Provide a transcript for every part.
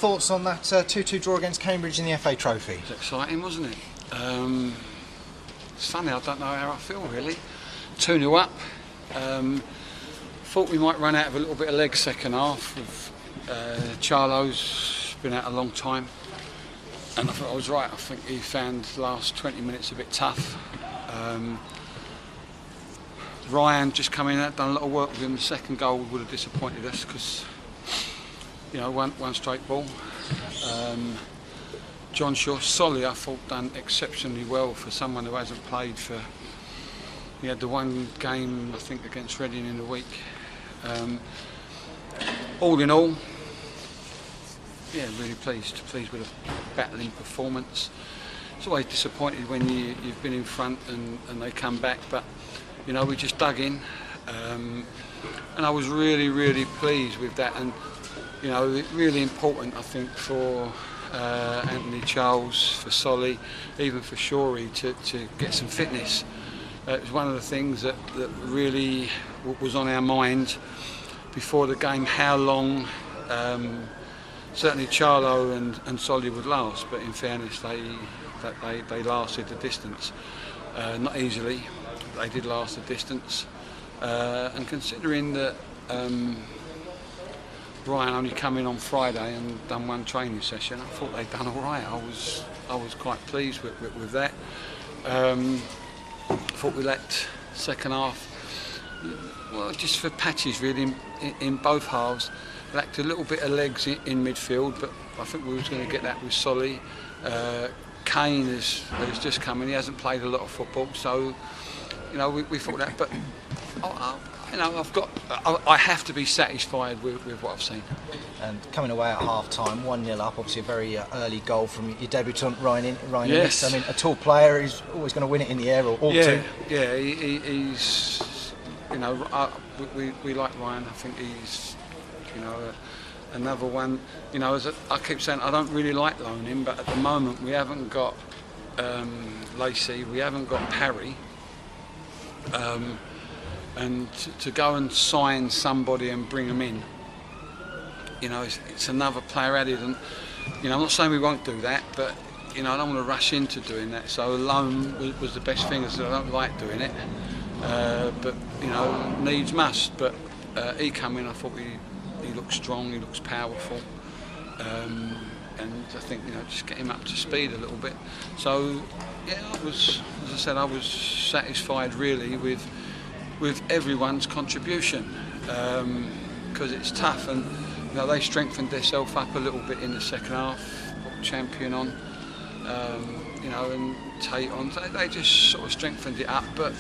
thoughts on that 2-2 draw against Cambridge in the FA Trophy? It was exciting, wasn't it? It's funny, I don't know how I feel really. 2-0 up. Thought we might run out of a little bit of leg second half. With Charlo's been out a long time, and I thought I was right. I think he found the last 20 minutes a bit tough. Ryan just come in, done a lot of work with him. The second goal would have disappointed us because, you know, one straight ball. John Shaw, Solly, I thought done exceptionally well for someone who hasn't played for. He had the one game I think against Reading in the week. All in all, yeah, really pleased with a battling performance. It's always disappointed when you've been in front and they come back, but you know, we just dug in, and I was really pleased with that. And you know, really important, I think, for Anthony Charles, for Solly, even for Shawry to get some fitness. It was one of the things that really was on our mind before the game, how long certainly Charlo and Solly would last, but in fairness they lasted the distance. Not easily, but they did last the distance. And considering that Ryan only come in on Friday and done one training session, I thought they'd done all right. I was quite pleased with that. Thought we lacked second half, well, just for patches really in both halves. Lacked a little bit of legs in midfield, but I think we was going to get that with Solly. Kane has just come in. He hasn't played a lot of football, so you know we thought that. But you know, I have to be satisfied with what I've seen. And coming away at half-time, 1-0 up, obviously a very early goal from your debutant Ryan Yes. Inniss. I mean, a tall player is always going to win it in the air, or ought to. Yeah, he's, you know, we like Ryan. I think he's, you know, another one. You know, as I keep saying, I don't really like loaning, but at the moment we haven't got Lacey, we haven't got Parry. And to go and sign somebody and bring them in, you know, it's another player added. And you know, I'm not saying we won't do that, but you know, I don't want to rush into doing that. So a loan was the best thing. I said I don't like doing it, but you know, needs must. But he come in. I thought he looked strong. He looks powerful, and I think, you know, just get him up to speed a little bit. So yeah, as I said, I was satisfied really with everyone's contribution, because it's tough, and you know, they strengthened themselves up a little bit in the second half. Put Champion on, you know, and Tate on. They just sort of strengthened it up. But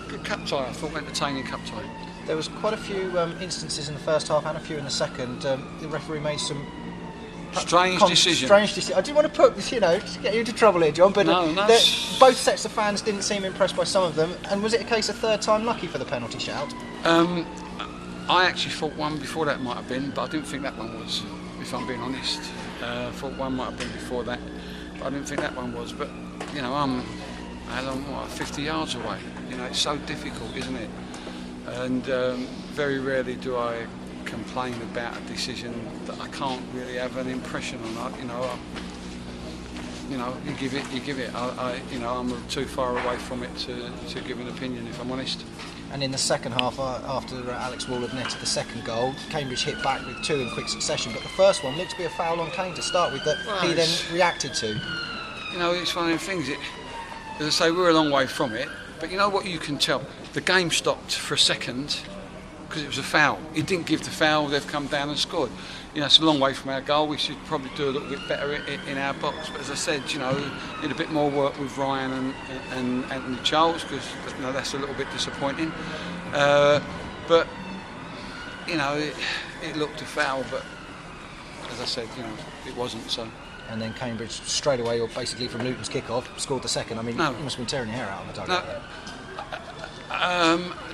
good cup tie, I thought, entertaining cup tie. There was quite a few instances in the first half and a few in the second. The referee made some strange decision. I didn't want to put, you know, to get you into trouble here, John, but both sets of fans didn't seem impressed by some of them. And was it a case of third time lucky for the penalty shout? I actually thought one before that might have been, but I didn't think that one was, if I'm being honest. I thought one might have been before that, but I didn't think that one was. But you know, I'm 50 yards away. You know, it's so difficult, isn't it? And very rarely do I complain about a decision that I can't really have an impression on. You know, you give it. You know, I'm too far away from it to give an opinion, if I'm honest. And in the second half, after Alex Wall had netted the second goal, Cambridge hit back with two in quick succession. But the first one looked to be a foul on Kane to start with that he then reacted to. You know, it's one of them things. As I say, we're a long way from it. But you know what you can tell? The game stopped for a second because it was a foul. He didn't give the foul, they've come down and scored. You know, it's a long way from our goal. We should probably do a little bit better in our box. But as I said, you know, need a bit more work with Ryan and Anthony Charles, because you know, that's a little bit disappointing. But you know, it looked a foul, but as I said, you know, it wasn't. So. And then Cambridge straight away, or basically from Luton's kick-off, scored the second. I mean, you must have been tearing your hair out on the dugout.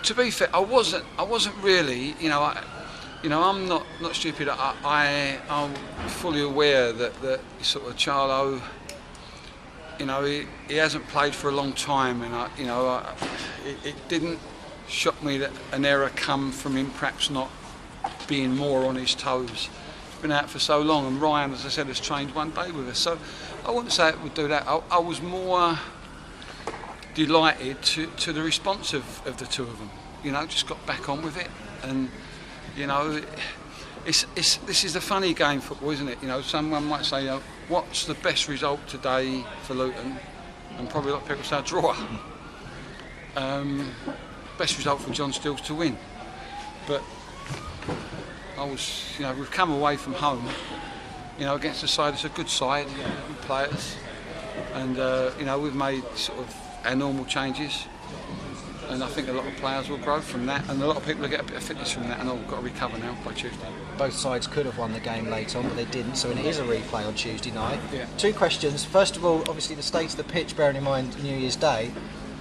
To be fair, I wasn't really. You know, I'm not stupid. I'm fully aware that sort of Charlo, you know, he hasn't played for a long time, and it didn't shock me that an error come from him perhaps not being more on his toes. been out for so long, and Ryan, as I said, has trained one day with us. So I wouldn't say it would do that. I was more delighted to the response of the two of them. You know, just got back on with it, and you know, this is the funny game, football, isn't it? You know, someone might say, what's the best result today for Luton? And probably a lot of people say a draw. Best result for John Steele's to win, but we've come away from home, you know, against a side that's a good side, good players, and you know, we've made sort of our normal changes, and I think a lot of players will grow from that, and a lot of people will get a bit of fitness from that, and we've got to recover now by Tuesday. Both sides could have won the game late on, but they didn't, so it is a replay on Tuesday night. Yeah. Two questions. First of all, obviously the state of the pitch, bearing in mind New Year's Day,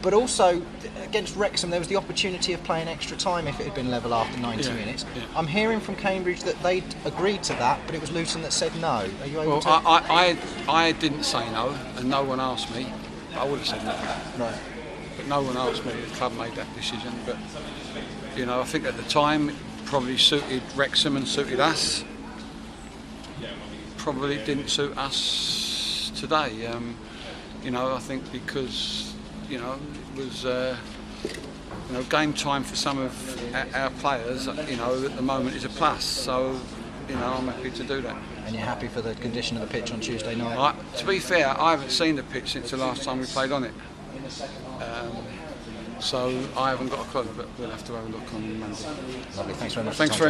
but also against Wrexham there was the opportunity of playing extra time if it had been level after 90 minutes. Yeah. I'm hearing from Cambridge that they'd agreed to that, but it was Luton that said no. Are you able Well, to... I didn't say no, and no one asked me. I would have said no. Right. But no one asked me. The club made that decision. But you know, I think at the time it probably suited Wrexham and suited us. Probably didn't suit us today. You know, I think because you know it was you know, game time for some of our players. You know, at the moment is a plus. So you know, I'm happy to do that. And you're happy for the condition of the pitch on Tuesday night? To be fair, I haven't seen the pitch since the last time we played on it. So I haven't got a clue, but we'll have to have a look on Monday. Lovely, thanks very much. Thanks very much.